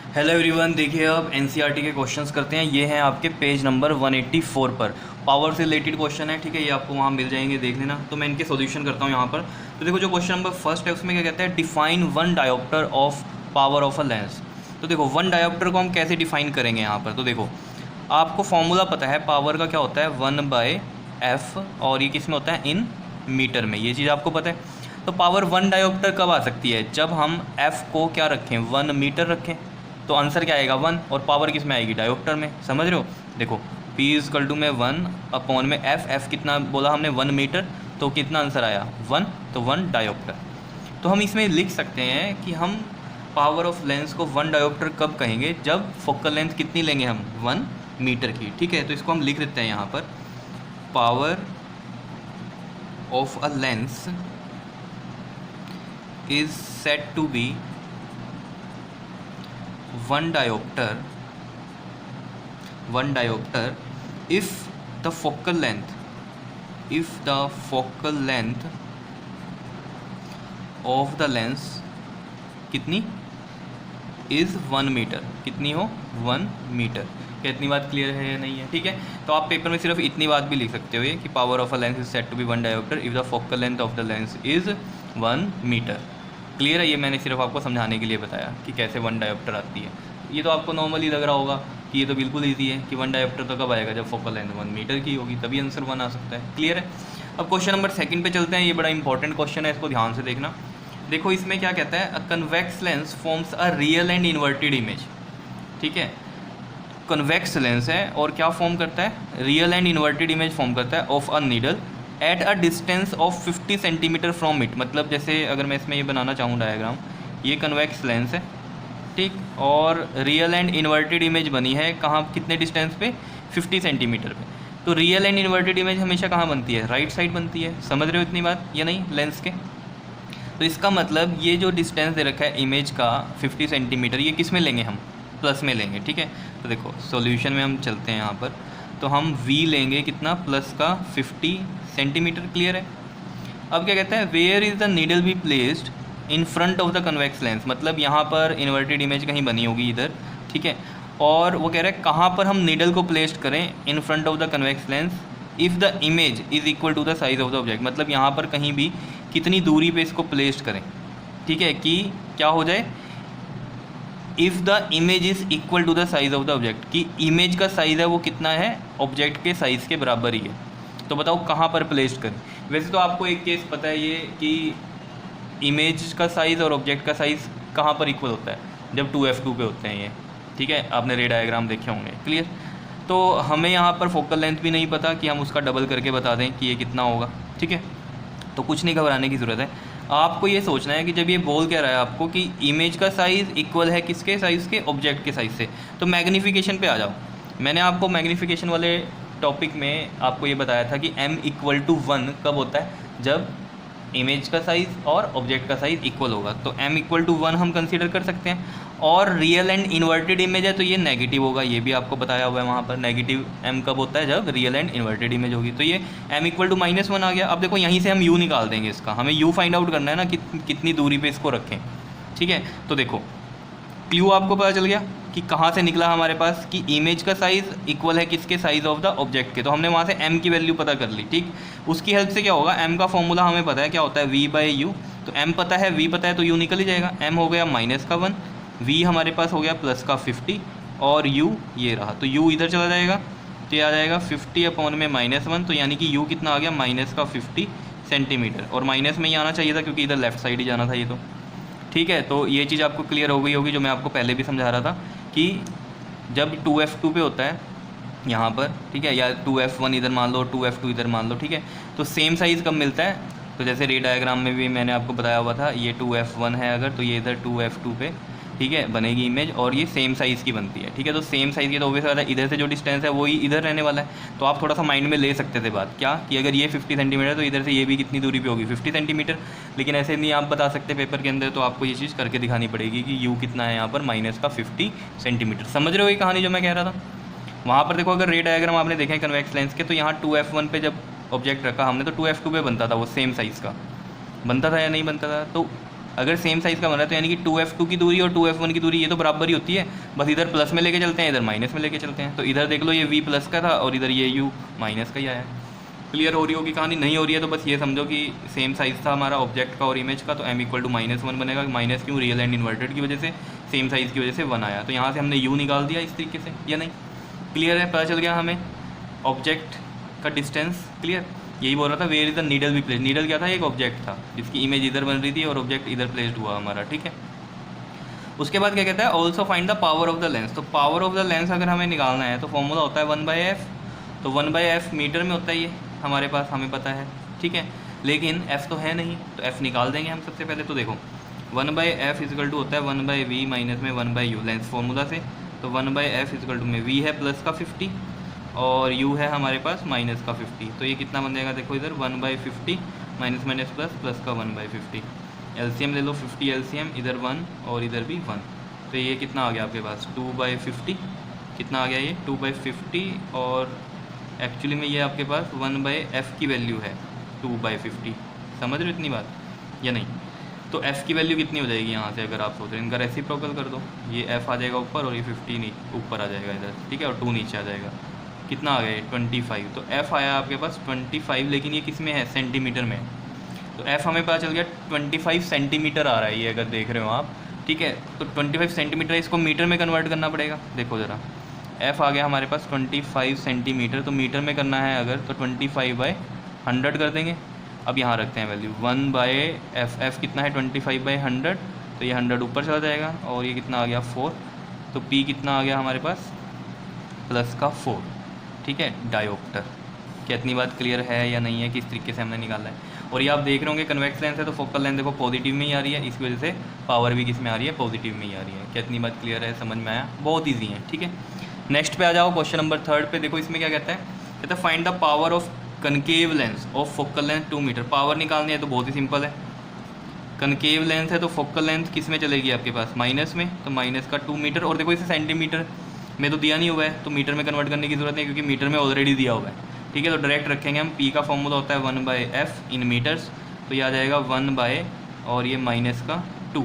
Hello everyone, देखिए अब NCERT के क्वेश्चंस करते हैं। ये हैं आपके पेज नंबर 184 पर। पावर से रिलेटेड क्वेश्चन है, ठीक है। ये आपको वहाँ मिल जाएंगे, देख लेना। तो मैं इनके सॉल्यूशन करता हूँ यहाँ पर। तो देखो, जो क्वेश्चन नंबर फर्स्ट है उसमें क्या कहता है, define one dioptre of power of a lens. तो देखो, वन डायोप्टर को हम कैसे डिफाइन करेंगे यहाँ पर। तो देखो, आपको फॉर्मूला पता है पावर का, क्या होता है 1/f, और ये किस में होता है, इन मीटर में। ये चीज़ आपको पता है। तो पावर वन डायोप्टर कब आ सकती है, जब हम f को क्या रखें, 1 मीटर रखें। तो आंसर क्या आएगा 1, और पावर किस में आएगी, डायोप्टर में। समझ रहे हो। देखो, P इजकल टू में 1 में f कितना बोला हमने, 1 मीटर। तो कितना आंसर आया 1, तो 1 डायोप्टर। तो हम इसमें लिख सकते हैं कि हम पावर ऑफ लेंस को 1 डायोप्टर कब कहेंगे, जब फोकल लेंथ कितनी लेंगे हम, 1 मीटर की। ठीक है, तो इसको हम लिख देते हैं यहाँ पर, power of a lens is said to be 1 diopter if the focal length of the lens कितनी, is 1 मीटर, कितनी हो 1 मीटर। क्या इतनी बात क्लियर है या नहीं है? ठीक है, तो आप पेपर में सिर्फ इतनी बात भी लिख सकते हो ये कि power of a lens is said to be 1 dioptre if the focal length of the lens is 1 metre. Clear है। ये मैंने सिर्फ आपको समझाने के लिए बताया कि कैसे 1 डायोप्टर आती है। ये तो आपको नॉर्मली लग रहा होगा कि ये तो बिल्कुल ईजी है कि 1 डायोप्टर तो कब आएगा, जब फोकल लेंथ 1 मीटर की होगी, तभी आंसर 1 आ सकता है। क्लियर है। अब क्वेश्चन नंबर 2 पे चलते हैं। ये बड़ा इंपॉर्टेंट क्वेश्चन है, इसको ध्यान से देखना। देखो, इसमें क्या कहता है, अ convex lens forms a real and inverted image. ठीक है, कन्वेक्स लेंस है और क्या फॉर्म करता है, real and inverted image form करता है of a needle at a distance of 50 centimetre from it. मतलब जैसे अगर मैं इसमें ये बनाना चाहूँ डायग्राम, ये कन्वेक्स लेंस है, ठीक, और रियल एंड इन्वर्टेड इमेज बनी है कहाँ, कितने डिस्टेंस पे, 50 सेंटीमीटर पे। तो रियल एंड इन्वर्टेड इमेज हमेशा कहाँ बनती है, राइट साइड बनती है। समझ रहे हो इतनी बात या नहीं लेंस के। तो इसका मतलब ये जो डिस्टेंस दे रखा है इमेज का 50 सेंटीमीटर, ये किस में लेंगे हम, प्लस में लेंगे। ठीक है, तो देखो सॉल्यूशन में हम चलते हैं यहाँ पर। तो हम v लेंगे कितना, प्लस का 50 सेंटीमीटर। क्लियर है। अब क्या कहता है, where is the needle be placed in front of the convex lens. मतलब यहाँ पर इन्वर्टेड इमेज कहीं बनी होगी इधर। ठीक है, और वो कह रहा है कहाँ पर हम नीडल को प्लेस्ड करें in front of the convex lens if the image is equal to the size of the object. मतलब यहाँ पर कहीं भी कितनी दूरी पे इसको प्लेस्ड करें। ठीक है, कि क्या हो जाए, if the image is equal to the size of the object, कि इमेज का साइज़ है वो कितना है, ऑब्जेक्ट के साइज़ के बराबर ही है। तो बताओ कहाँ पर प्लेस्ड करें। वैसे तो आपको एक केस पता है ये कि इमेज का साइज़ और ऑब्जेक्ट का साइज़ कहाँ पर इक्वल होता है, जब 2f2 पे होते हैं ये। ठीक है, आपने रे डायग्राम देखे होंगे। क्लियर। तो हमें यहाँ पर फोकल लेंथ भी नहीं पता कि हम उसका डबल करके बता दें कि ये कितना होगा। ठीक है, तो कुछ नहीं घबराने की ज़रूरत है। आपको ये सोचना है कि जब ये बोल क्या रहा है आपको कि इमेज का साइज़ इक्वल है किसके साइज़ के, ऑब्जेक्ट के साइज़ से, तो मैग्नीफिकेशन पे आ जाओ। मैंने आपको मैग्नीफिकेशन वाले टॉपिक में आपको ये बताया था कि m इक्वल टू 1 कब होता है, जब इमेज का साइज़ और ऑब्जेक्ट का साइज़ इक्वल होगा। तो m इक्वल टू 1 हम कंसीडर कर सकते हैं। और रियल एंड इन्वर्टेड इमेज है तो ये नेगेटिव होगा, ये भी आपको बताया हुआ है वहाँ पर। नेगेटिव m कब होता है, जब रियल एंड इन्वर्टेड इमेज होगी। तो ये m इक्वल टू -1 आ गया। अब देखो, यहीं से हम u निकाल देंगे इसका, हमें u फाइंड आउट करना है ना, कितनी दूरी पे इसको रखें। ठीक है, तो देखो क्लू आपको पता चल गया कि कहाँ से निकला हमारे पास, कि इमेज का साइज़ इक्वल है किसके, साइज़ ऑफ द ऑब्जेक्ट के। तो हमने वहाँ से m की वैल्यू पता कर ली। ठीक, उसकी हेल्प से क्या होगा, m का फॉर्मूला हमें पता है क्या होता है, v/u। तो m पता है, v पता है, तो u निकल ही जाएगा। m हो गया -1, v हमारे पास हो गया प्लस का 50, और u ये रहा, तो u इधर चला जाएगा, तो ये आ जाएगा 50 में -1। तो यानी कि u कितना आ गया, -50 सेंटीमीटर। और माइनस में ही आना चाहिए था क्योंकि इधर लेफ़्ट साइड ही जाना था ये तो। ठीक है, तो ये चीज़ आपको क्लियर हो गई होगी, जो मैं आपको पहले भी समझा रहा था कि जब 2f2 पे होता है यहाँ पर, ठीक है, या 2f1 इधर मान लो, 2f2 इधर मान लो। ठीक है, तो सेम साइज़ कब मिलता है, तो जैसे रे डायग्राम में भी मैंने आपको बताया हुआ था, ये 2f1 है अगर, तो ये इधर 2f2 पे, ठीक है, बनेगी इमेज, और ये सेम साइज़ की बनती है। ठीक है, तो सेम साइज़ की, तो ऑब्वियस बात है इधर से जो डिस्टेंस है वही इधर रहने वाला है। तो आप थोड़ा सा माइंड में ले सकते थे बात, क्या कि अगर ये 50 सेंटीमीटर तो इधर से ये भी कितनी दूरी पे होगी, 50 सेंटीमीटर। लेकिन ऐसे नहीं आप बता सकते पेपर के अंदर, तो आपको ये चीज़ करके दिखानी पड़ेगी कि u कितना है यहाँ पर, -50 सेंटीमीटर। समझ रहे हो ये कहानी जो मैं कह रहा था। वहाँ पर देखो, अगर रे डायग्राम आपने देखे कन्वेक्स लेंस के, तो यहाँ 2f1 पे जब ऑब्जेक्ट रखा हमने, तो 2f2 पे बनता था वो सेम साइज़ का, बनता था या नहीं बनता था। तो अगर सेम साइज़ का बन रहा है तो यानी कि 2f2 की दूरी और 2f1 की दूरी ये तो बराबर ही होती है, बस इधर प्लस में लेके चलते हैं, इधर माइनस में लेके चलते हैं। तो इधर देख लो ये v प्लस का था और इधर ये u माइनस का ही आया है। क्लियर हो रही होगी कहानी? नहीं हो रही है तो बस ये समझो कि सेम साइज़ था हमारा ऑब्जेक्ट का और इमेज का, तो m इक्वल टू -1 बनेगा। माइनस क्यों? रियल एंड इन्वर्टेड की वजह से, सेम साइज़ की वजह से 1 आया। तो यहाँ से हमने u निकाल दिया इस तरीके से, या नहीं? क्लियर है? पता चल गया हमें ऑब्जेक्ट का डिस्टेंस। क्लियर? यही बोल रहा था वेयर इज़ द नीडल भी प्लेस। नीडल क्या था? एक ऑब्जेक्ट था जिसकी इमेज इधर बन रही थी और ऑब्जेक्ट इधर प्लेस्ड हुआ हमारा। ठीक है, उसके बाद क्या कहता है? Also find the power of the lens. तो पावर ऑफ द लेंस अगर हमें निकालना है तो फॉर्मूला होता है 1/f। तो 1/f मीटर में होता है ये हमारे पास, हमें पता है। ठीक है, लेकिन f तो है नहीं, तो f निकाल देंगे हम सबसे पहले। तो देखो 1/f इजकल टू होता है 1/v माइनस में 1/u लेंस फॉर्मूला से। तो 1/f इजकल टू में v है प्लस का 50 और u है हमारे पास माइनस का 50। तो ये कितना बन जाएगा? देखो इधर 1/50 माइनस माइनस प्लस प्लस का 1/50। एलसीएम ले लो, 50 एलसीएम, इधर 1 और इधर भी 1। तो ये कितना आ गया आपके पास? 2/50। कितना आ गया ये? 2/50 और एक्चुअली में ये आपके पास 1/f की वैल्यू है 2/50। समझ रहे हो इतनी बात या नहीं? तो f की वैल्यू कितनी हो जाएगी यहाँ से? अगर आप सोच रहे हैं इनका रेसिप्रोकल कर दो, ये f आ जाएगा ऊपर और ये 50 ऊपर आ जाएगा इधर। ठीक है, और 2 नीचे आ जाएगा। कितना आ गया ये? 25। तो f आया आपके पास 25, लेकिन ये किस में है? सेंटीमीटर में। तो f हमें पता चल गया 25 सेंटीमीटर आ रहा है ये, अगर देख रहे हो आप। ठीक है, तो 25 सेंटीमीटर, इसको मीटर में कन्वर्ट करना पड़ेगा। देखो ज़रा, f आ गया हमारे पास 25 सेंटीमीटर, तो मीटर में करना है अगर तो 25/100 कर देंगे। अब यहाँ रखते हैं वैल्यू 1/f। f कितना है? 25/100। तो ये 100 ऊपर चला जाएगा और ये कितना आ गया? 4। तो p कितना आ गया हमारे पास? प्लस का 4। ठीक है, डायोप्टर। क्या इतनी बात क्लियर है या नहीं है? किस तरीके से हमने निकाला है? और ये आप देख रहे होंगे कन्वेक्स लेंस है तो फोकल लेंथ देखो पॉजिटिव में ही आ रही है, इसकी वजह से पावर भी किस में आ रही है? पॉजिटिव में ही आ रही है। क्या इतनी बात क्लियर है? समझ में आया? बहुत ईजी है। ठीक है, नेक्स्ट पे आ जाओ, क्वेश्चन नंबर 3 पे। देखो इसमें क्या कहता है? कहता है find the power of concave lens of focal length 2 metre. Power निकालनी है तो बहुत ही सिंपल है। कनकेव लेंथ है तो फोकल लेंथ किस में चलेगी आपके पास? माइनस में। तो माइनस का 2 मीटर, और देखो इसे सेंटीमीटर में तो दिया नहीं हुआ है तो मीटर में कन्वर्ट करने की जरूरत नहीं, क्योंकि मीटर में ऑलरेडी दिया हुआ है। ठीक है, तो डायरेक्ट रखेंगे हम। p का फॉर्मूला होता है 1/f इन मीटर्स। तो ये आ जाएगा 1 और ये माइनस का 2।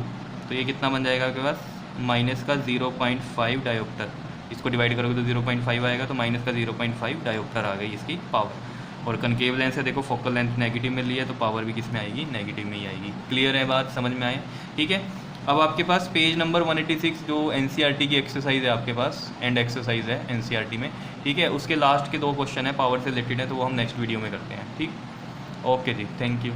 तो ये कितना बन जाएगा आपके पास? माइनस का 0.5 डायोप्टर। इसको डिवाइड करोगे तो 0.5 आएगा, तो माइनस का 0.5 डायोप्टर आ गई इसकी पावर। और कनकेव लेंस है देखो फोकल लेंथ नेगेटिव में ली है तो पावर भी किस में आएगी? नेगेटिव में ही आएगी। क्लियर है बात? समझ में आए? ठीक है, अब आपके पास पेज नंबर 186 जो एनसीईआरटी की एक्सरसाइज है आपके पास, एंड एक्सरसाइज है एनसीईआरटी में। ठीक है, उसके लास्ट के 2 क्वेश्चन है पावर से रिलेटेड है, तो वो हम नेक्स्ट वीडियो में करते हैं। ठीक, ओके जी, थैंक यू।